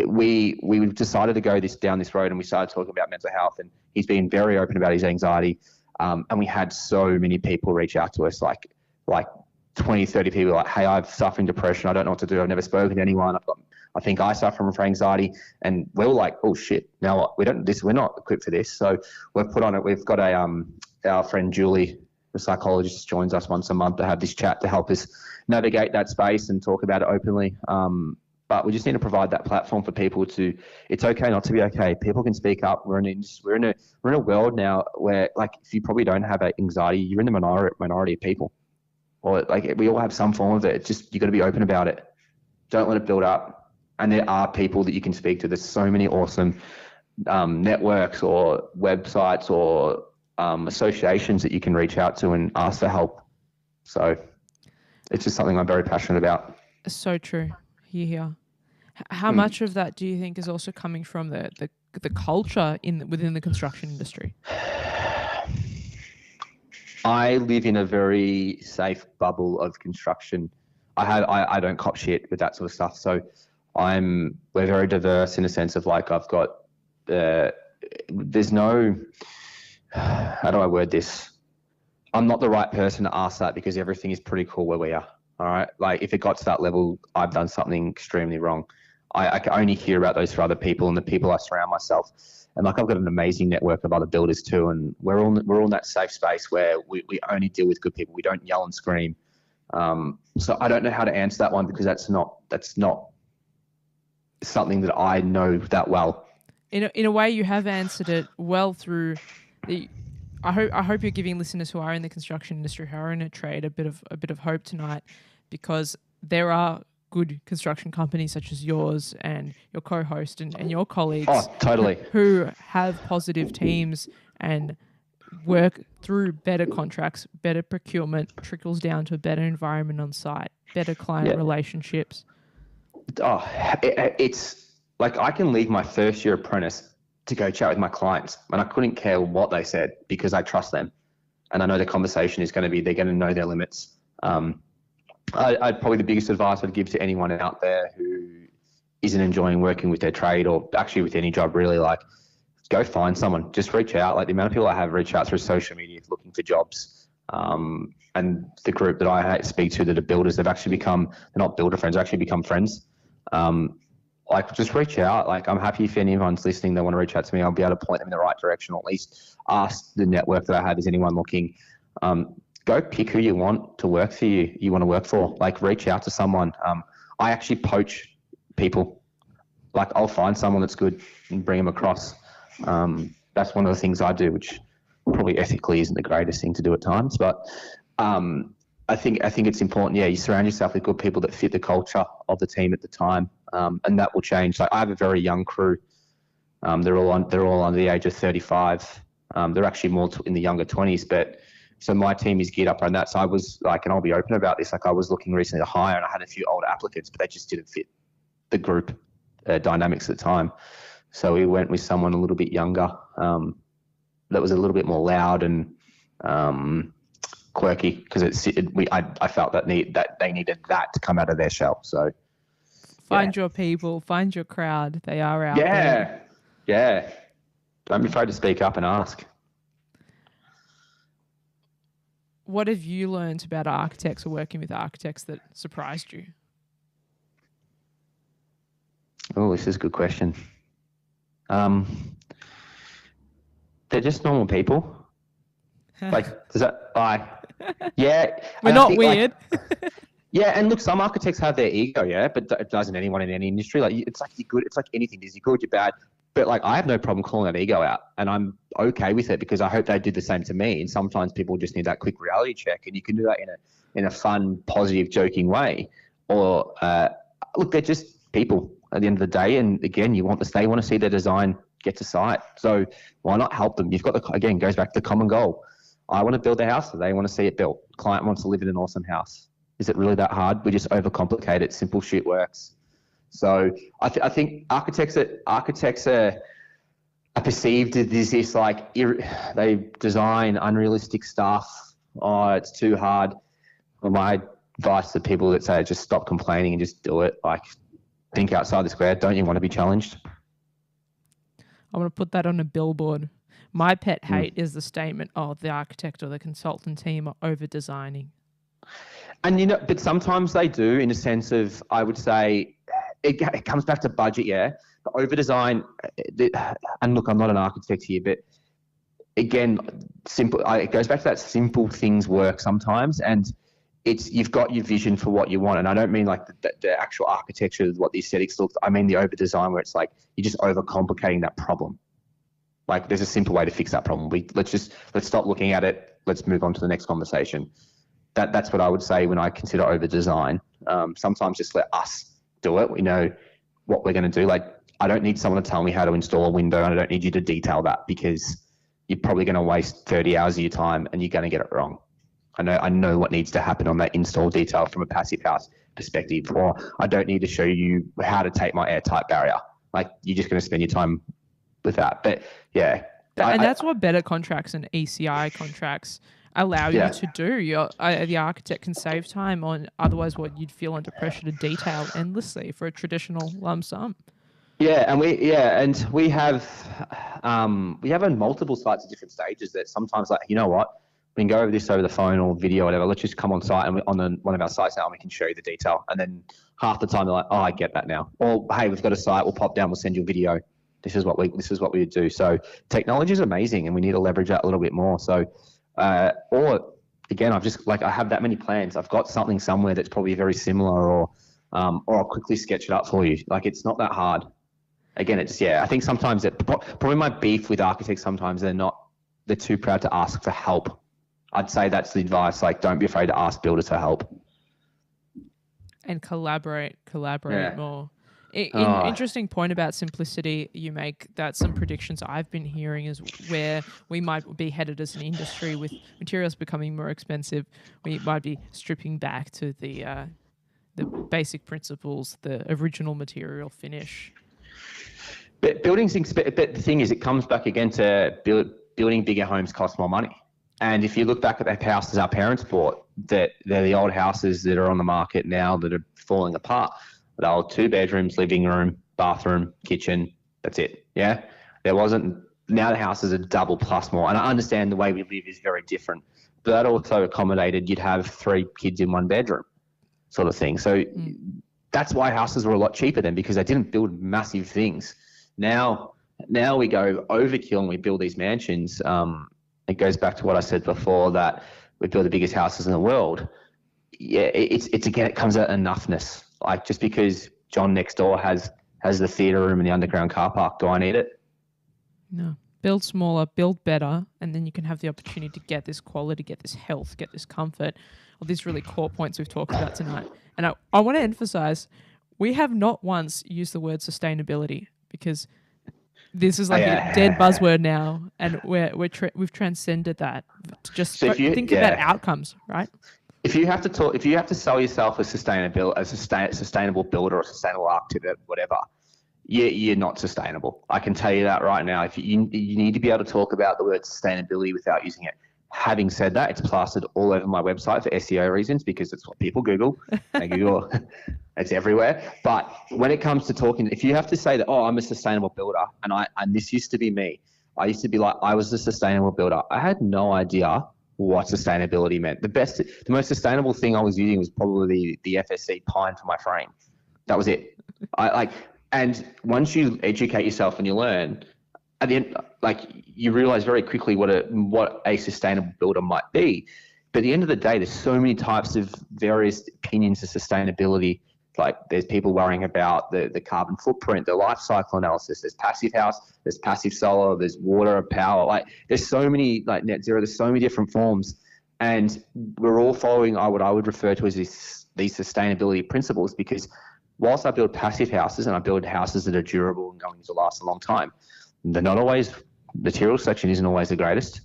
We decided to go down this road, and we started talking about mental health, and he's been very open about his anxiety. And we had so many people reach out to us, like 20, 30 people, like, hey, I'm suffering depression. I don't know what to do. I've never spoken to anyone. I think I suffer from anxiety. And we were like, oh shit, now what? We're not equipped for this. So we've put on it. We've got our friend Julie, the psychologist, joins us once a month to have this chat to help us navigate that space and talk about it openly. But we just need to provide that platform for people to. It's okay not to be okay. People can speak up. We're in a world now where, like, if you probably don't have anxiety, you're in the minority of people, or like we all have some form of it. It's just you got to be open about it. Don't let it build up. And there are people that you can speak to. There's so many awesome networks or websites or associations that you can reach out to and ask for help. So it's just something I'm very passionate about. So true. Here. How much of that do you think is also coming from the culture within the construction industry? I live in a very safe bubble of construction. I don't cop shit with that sort of stuff. So we're very diverse in a sense of, like, I've got there's no, how do I word this? I'm not the right person to ask that because everything is pretty cool where we are. All right. Like, if it got to that level, I've done something extremely wrong. I can only hear about those for other people and the people I surround myself. And, like, I've got an amazing network of other builders too. And we're all in that safe space where we only deal with good people. We don't yell and scream. So I don't know how to answer that one because that's not something that I know that well. In a way, you have answered it well through the. I hope you're giving listeners who are in the construction industry, who are in a trade, a bit of hope tonight, because there are good construction companies such as yours and your co-host and your colleagues Oh, totally. who have positive teams and work through better contracts, better procurement, trickles down to a better environment on site, better client relationships. Oh, it's like I can leave my first year apprentice to go chat with my clients, and I couldn't care what they said because I trust them, and I know the conversation is going to be, they're going to know their limits. I'd probably, the biggest advice I'd give to anyone out there who isn't enjoying working with their trade, or actually with any job really, like, go find someone, just reach out. Like the amount of people I have reach out through social media looking for jobs. And the group that I speak to that are builders, they've actually become, they're not builder friends, they've actually become friends. Like just reach out. Like I'm happy if anyone's listening, they want to reach out to me, I'll be able to point them in the right direction, or at least ask the network that I have, is anyone looking? Go pick who you want to work for you want to work for. Like reach out to someone. I actually poach people. Like I'll find someone that's good and bring them across. That's one of the things I do, which probably ethically isn't the greatest thing to do at times, but I think it's important. Yeah, you surround yourself with good people that fit the culture of the team at the time, and that will change. Like I have a very young crew. They're all under the age of 35. They're actually more in the younger 20s, but so my team is geared up around that. So I was like, and I'll be open about this, like I was looking recently to hire, and I had a few older applicants, but they just didn't fit the group dynamics at the time. So we went with someone a little bit younger, that was a little bit more loud and quirky, because I felt that they needed that to come out of their shell. So find your people, find your crowd. They are out there. Yeah. Don't be afraid to speak up and ask. What have you learned about architects or working with architects that surprised you? Oh, this is a good question. They're just normal people. Like, does that, yeah. We're not weird. Yeah, and look, some architects have their ego, yeah, but doesn't anyone in any industry? Like, it's like you're good. It's like anything. You're good, you're bad. But like, I have no problem calling that ego out, and I'm okay with it because I hope they do the same to me. And sometimes people just need that quick reality check, and you can do that in a fun, positive, joking way. Or look, they're just people at the end of the day. And again, they want to see their design get to site. So why not help them? You've got again, goes back to the common goal. I want to build a house, so they want to see it built. Client wants to live in an awesome house. Is it really that hard? We just overcomplicate it. Simple shit works. So I think architects are perceived as this like they design unrealistic stuff. Oh, it's too hard. Well, my advice to people that say just stop complaining and just do it. Like think outside the square. Don't you want to be challenged? I want to put that on a billboard. My pet hate is the statement, "Oh, the architect or the consultant team are over designing." And but sometimes they do, in a sense of, I would say, it comes back to budget, yeah. But over design, and look, I'm not an architect here, but again, it goes back to that simple things work sometimes, and you've got your vision for what you want, and I don't mean like the actual architecture, what the aesthetics look. I mean the over design, where it's like you're just overcomplicating that problem. Like there's a simple way to fix that problem. Let's stop looking at it. Let's move on to the next conversation. That's what I would say when I consider over design. Sometimes just let us do it. We know what we're going to do. Like I don't need someone to tell me how to install a window, and I don't need you to detail that because you're probably going to waste 30 hours of your time and you're going to get it wrong. I know what needs to happen on that install detail from a passive house perspective, or I don't need to show you how to tape my airtight barrier. Like you're just going to spend your time with that. But yeah. And that's what better contracts and ECI contracts allow you to do. The architect can save time on otherwise what you'd feel under pressure to detail endlessly for a traditional lump sum. Yeah, and we have on multiple sites at different stages that sometimes like, you know what, we can go over this over the phone or video or whatever. Let's just come on site and one of our sites now and we can show you the detail. And then half the time they're like, oh, I get that now. Or hey, we've got a site, we'll pop down, we'll send you a video. This is what we would do. So technology is amazing and we need to leverage that a little bit more. So or again, I have that many plans. I've got something somewhere that's probably very similar, or I'll quickly sketch it up for you. Like it's not that hard. Again, I think sometimes probably my beef with architects, sometimes they're too proud to ask for help. I'd say that's the advice. Like, don't be afraid to ask builders for help. and collaborate Yeah. more. Oh, Interesting point about simplicity you make. That some predictions I've been hearing is where we might be headed as an industry with materials becoming more expensive. We might be stripping back to the basic principles, the original material finish. but but the thing is, it comes back again to building bigger homes costs more money. And if you look back at the houses our parents bought, that they're the old houses that are on the market now that are falling apart. They were 2 bedrooms, living room, bathroom, kitchen. That's it. Yeah. There wasn't, now the houses are double plus more. And I understand the way we live is very different. But that also accommodated you'd have 3 kids in 1 bedroom sort of thing. So that's why houses were a lot cheaper then, because they didn't build massive things. Now we go overkill and we build these mansions. It goes back to what I said before, that we build the biggest houses in the world. Yeah, it's again, it comes out enoughness. Like, just because John next door has the theatre room and the underground car park, do I need it? No. Build smaller, build better, and then you can have the opportunity to get this quality, get this health, get this comfort, all these really core points we've talked about tonight. And I want to emphasize, we have not once used the word sustainability, because this is like a dead buzzword now, and we've transcended that. Just think about outcomes, right? If you have to sell yourself as sustainable builder or sustainable architect, whatever, you're not sustainable. I can tell you that right now. If you need to be able to talk about the word sustainability without using it. Having said that, it's plastered all over my website for SEO reasons, because it's what people Google. They Google, it's everywhere. But when it comes to talking, if you have to say that, oh, I'm a sustainable builder, and this used to be me. I used to be like, I was a sustainable builder. I had no idea what sustainability meant. The most sustainable thing I was using was probably the FSC pine for my frame. That was it. And once you educate yourself and you learn, at the end, you realize very quickly what a sustainable builder might be. But at the end of the day, there's so many types of various opinions of sustainability. Like, there's people worrying about the carbon footprint, the life cycle analysis. There's passive house, there's passive solar, there's water power. Like, there's so many, like net zero. There's so many different forms, and we're all following what I would refer to as these sustainability principles. Because whilst I build passive houses and I build houses that are durable and going to last a long time, they're not always, material selection isn't always the greatest.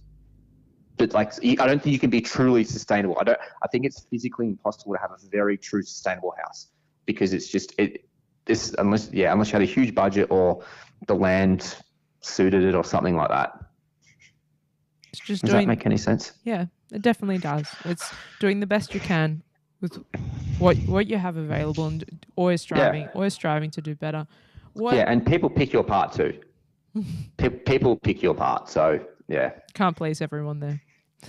But I don't think you can be truly sustainable. I think it's physically impossible to have a very true sustainable house, because it's just unless you had a huge budget or the land suited it or something like that. Does that make any sense? Yeah, it definitely does. It's doing the best you can with what you have available, and always striving to do better. And people pick you apart too. People pick you apart, so yeah. Can't please everyone there.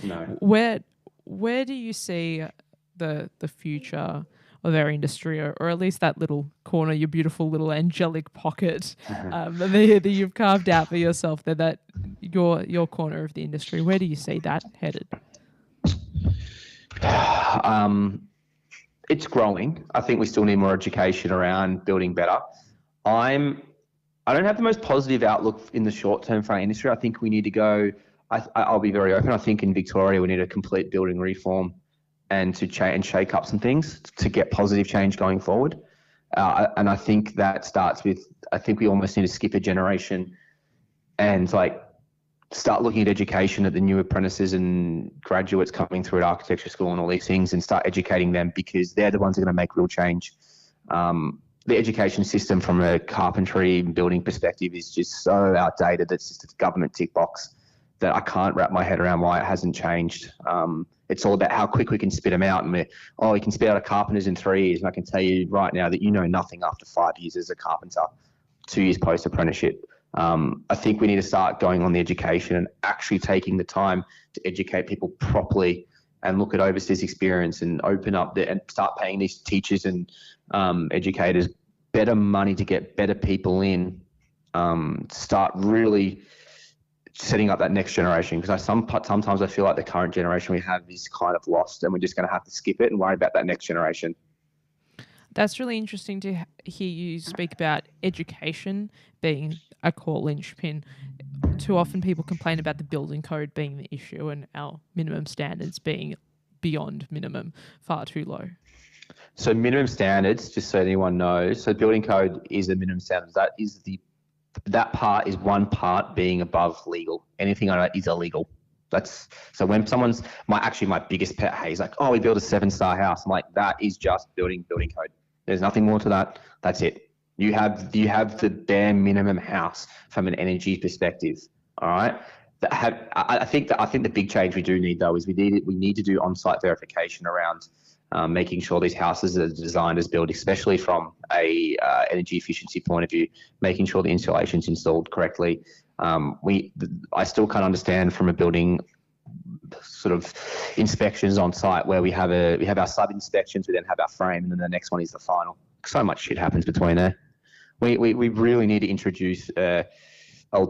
No. Where do you see the future of our industry, or at least that little corner, your beautiful little angelic pocket that you've carved out for yourself there, that your corner of the industry? Where do you see that headed? It's growing. I think we still need more education around building better. I don't have the most positive outlook in the short term for our industry. I think we need to go, I'll be very open. I think in Victoria we need a complete building reform and to shake up some things to get positive change going forward. And I think that starts with, I think we almost need to skip a generation and start looking at education at the new apprentices and graduates coming through at architecture school and all these things, and start educating them, because they're the ones who are going to make real change. The education system from a carpentry building perspective is just so outdated. It's just a government tick box that I can't wrap my head around why it hasn't changed. It's all about how quick we can spit them out. And we can spit out a carpenters in 3 years. And I can tell you right now that you know nothing after 5 years as a carpenter, 2 years post-apprenticeship. I think we need to start going on the education and actually taking the time to educate people properly and look at overseas experience and open up and start paying these teachers and educators better money to get better people in, start really setting up that next generation. Because sometimes I feel like the current generation we have is kind of lost, and we're just going to have to skip it and worry about that next generation. That's really interesting to hear you speak about education being a core linchpin. Too often people complain about the building code being the issue and our minimum standards being beyond minimum, far too low. So minimum standards, just so anyone knows. So building code is a minimum standard. That part is one part being above legal. Anything on it is illegal. So when someone's my biggest pet hate is like, oh, we built a 7-star house. I'm like, that is just building code. There's nothing more to that. That's it. You have the bare minimum house from an energy perspective. All right. I think the big change we do need though is we need to do on-site verification around making sure these houses are designed as built, especially from a energy efficiency point of view, making sure the insulation's installed correctly. I still can't understand from a building sort of inspections on site where we have our sub inspections, we then have our frame, and then the next one is the final. So much shit happens between there. We really need to introduce a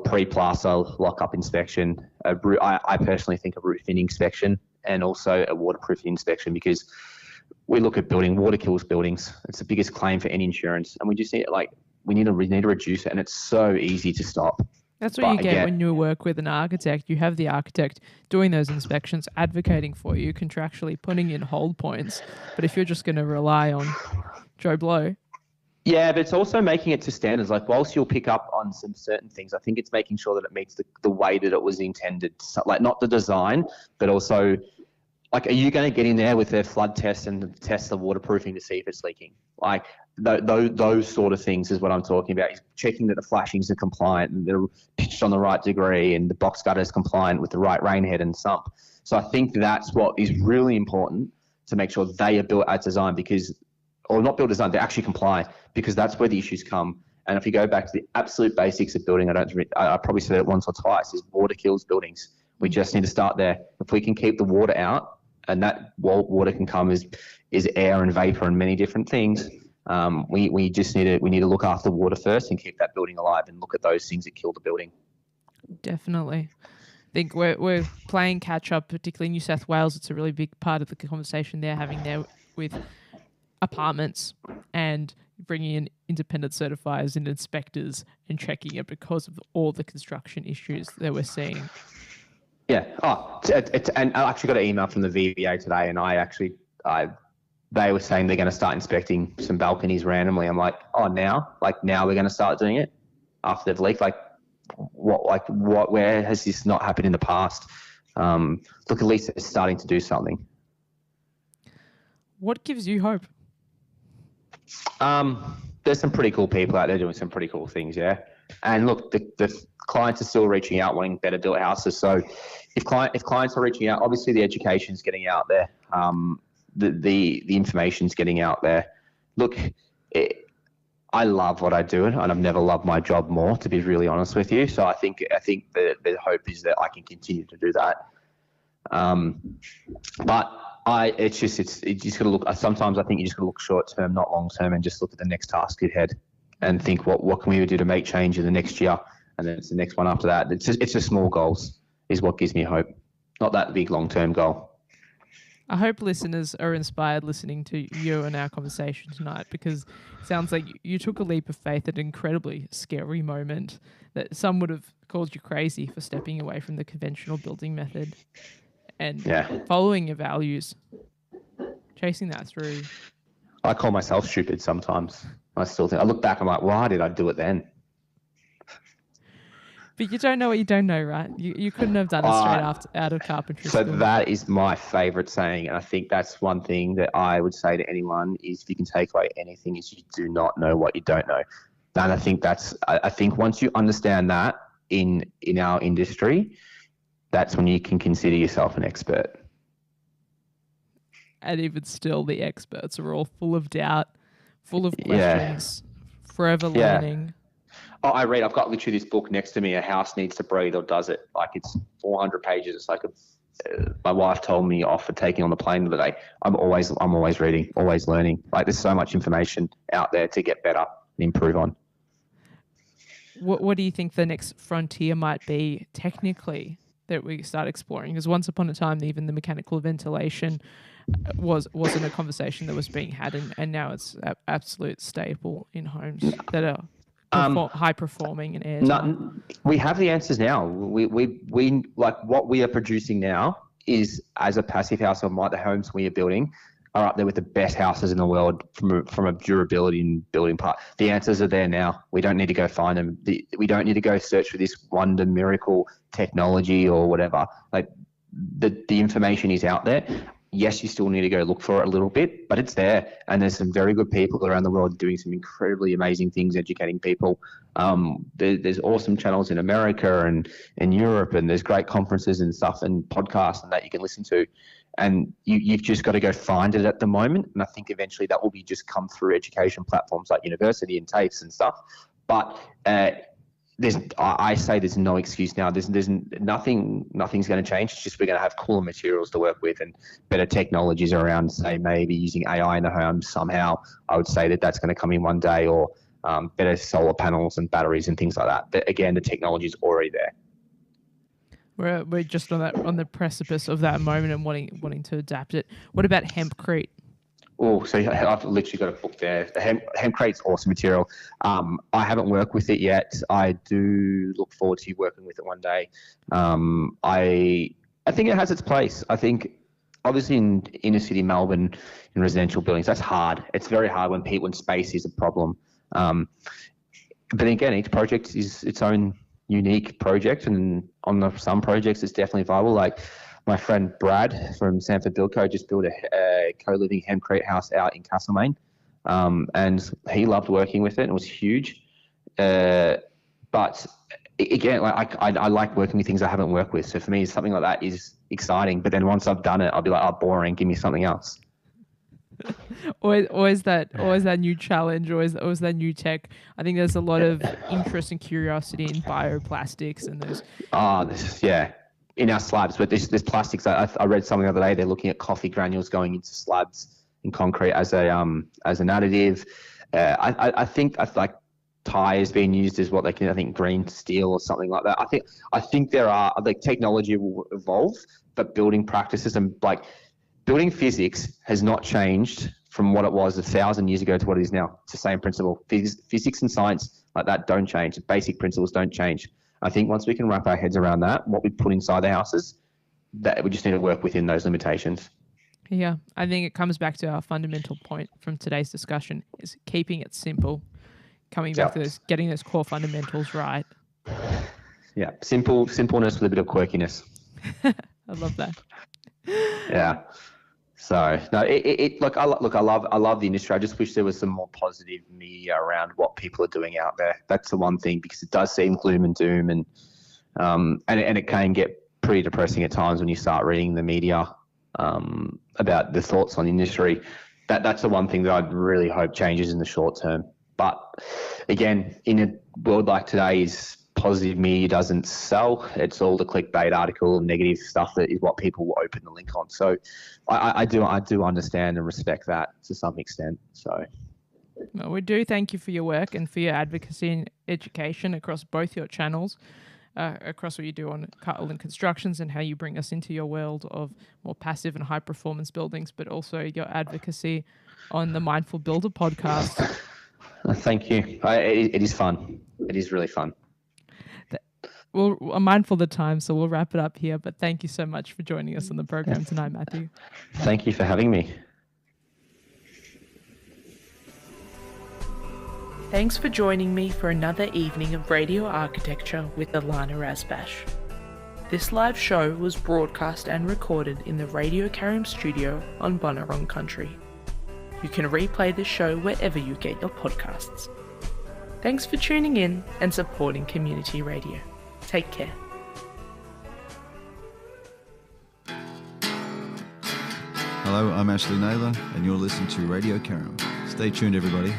pre-plaster lock-up inspection. I personally think a roof in inspection and also a waterproofing inspection, because we look at water kills buildings. It's the biggest claim for any insurance, and we just need we need to reduce it, and it's so easy to stop. That's what you get when you work with an architect. You have the architect doing those inspections, advocating for you, contractually putting in hold points. But if you're just going to rely on Joe Blow. Yeah, but it's also making it to standards. Like, whilst you'll pick up on some certain things, I think it's making sure that it meets the way that it was intended. So, like, not the design, but also, like, are you going to get in there with their flood test and test the waterproofing to see if it's leaking? Like, those sort of things is what I'm talking about. Is checking that the flashings are compliant and they're pitched on the right degree and the box gutter is compliant with the right rain head and sump. So I think that's what is really important, to make sure they are built as designed, or not built as designed, they actually comply, because that's where the issues come. And if you go back to the absolute basics of building, I probably said it once or twice, is water kills buildings. We just need to start there. If we can keep the water out, and that water can come as air and vapor and many different things, we need to look after water first and keep that building alive and look at those things that kill the building. Definitely. I think we're playing catch up, particularly in New South Wales. It's a really big part of the conversation they're having there with apartments, and bringing in independent certifiers and inspectors and checking it because of all the construction issues that we're seeing. Yeah. And I actually got an email from the VBA today, and they were saying they're going to start inspecting some balconies randomly. I'm like, oh, now we're going to start doing it after they've leaked? Where has this not happened in the past? Look, at least it's starting to do something. What gives you hope? There's some pretty cool people out there doing some pretty cool things, yeah. And look, the clients are still reaching out, wanting better built houses. So if clients are reaching out, obviously the education's getting out there. The information's getting out there. Look, I love what I do, and I've never loved my job more, to be really honest with you. So I think the hope is that I can continue to do that. But you just got to look. Sometimes I think you just got to look short term, not long term, and just look at the next task ahead, and think what can we do to make change in the next year, and then it's the next one after that. It's just small goals is what gives me hope, not that big long term goal. I hope listeners are inspired listening to you and our conversation tonight, because it sounds like you took a leap of faith at an incredibly scary moment that some would have called you crazy for stepping away from the conventional building method and following your values, chasing that through. I call myself stupid sometimes. I still think, I look back, I'm like, why did I do it then? But you don't know what you don't know, right? You couldn't have done it straight out of carpentry school. That is my favourite saying, and I think that's one thing that I would say to anyone is, if you can take away anything, is you do not know what you don't know. And I think once you understand that in our industry, that's when you can consider yourself an expert. And even still, the experts are all full of doubt, full of questions, forever learning. I've got literally this book next to me, A House Needs to Breathe or Does It? Like, it's 400 pages. It's like my wife told me off for taking on the plane the other day. I'm always reading, always learning. Like, there's so much information out there to get better and improve on. What do you think the next frontier might be technically that we start exploring? Because once upon a time, even the mechanical ventilation wasn't a conversation that was being had, and now it's an absolute staple in homes that are high performing and air. We have the answers now. We like what we are producing now is, as a passive house, or the homes we are building are up there with the best houses in the world from a durability and building part. The answers are there now. We don't need to go find them. We don't need to go search for this wonder miracle technology or whatever. Like the information is out there. Yes, you still need to go look for it a little bit, but it's there. And there's some very good people around the world doing some incredibly amazing things, educating people. There's awesome channels in America and in Europe, and there's great conferences and stuff and podcasts and that you can listen to. And you've just got to go find it at the moment. And I think eventually that will be just come through education platforms like university and TAFEs and stuff. But I say there's no excuse now. There's nothing's going to change. It's just we're going to have cooler materials to work with and better technologies around, say maybe using AI in the home somehow. I would say that's going to come in one day, or better solar panels and batteries and things like that. But again, the technology is already there. We're just on the precipice of that moment and wanting to adapt it. What about hempcrete? Oh, so I've literally got a book there. The hempcrete's awesome material. I haven't worked with it yet. I do look forward to working with it one day. I think it has its place. I think obviously in inner city Melbourne, in residential buildings, that's hard. It's very hard when space is a problem. But again, each project is its own unique project, and on some projects it's definitely viable. Like my friend Brad from Sanford Buildco just built a co-living hempcrete house out in Castlemaine, and he loved working with it. And it was huge, but again, like I like working with things I haven't worked with. So for me, something like that is exciting. But then once I've done it, I'll be like, oh, boring. Give me something else. always that new challenge, always that new tech. I think there's a lot of interest and curiosity in bioplastics and those. In our slabs, but there's plastics. I read something the other day. They're looking at coffee granules going into slabs in concrete as an additive. I think tires being used as what they can. I think green steel or something like that. I think there are technology will evolve, but building practices and building physics has not changed from what it was 1,000 years ago to what it is now. It's the same principle. Physics and science like that don't change. Basic principles don't change. I think once we can wrap our heads around that, what we put inside the houses, that we just need to work within those limitations. Yeah, I think it comes back to our fundamental point from today's discussion is keeping it simple, coming back to getting those core fundamentals right. Yeah, simpleness with a bit of quirkiness. I love that. Yeah. So no, I love the industry. I just wish there was some more positive media around what people are doing out there. That's the one thing, because it does seem gloom and doom, and it can get pretty depressing at times when you start reading the media about the thoughts on the industry. That's the one thing that I'd really hope changes in the short term. But again, in a world like today's, positive media doesn't sell. It's all the clickbait article, negative stuff that is what people will open the link on. So I do understand and respect that to some extent. So well, we do thank you for your work and for your advocacy and education across both your channels, across what you do on Carland Constructions and how you bring us into your world of more passive and high performance buildings, but also your advocacy on the Mindful Builder podcast. Thank you. It is fun. It is really fun. I'm mindful of the time, so we'll wrap it up here. But thank you so much for joining us on the program tonight, Matthew. Thank you for having me. Thanks for joining me for another evening of radio architecture with Ilana Razbash. This live show was broadcast and recorded in the Radio Karim studio on Bunurong Country. You can replay this show wherever you get your podcasts. Thanks for tuning in and supporting community radio. Take care. Hello, I'm Ashley Naylor, and you're listening to Radio Karim. Stay tuned, everybody.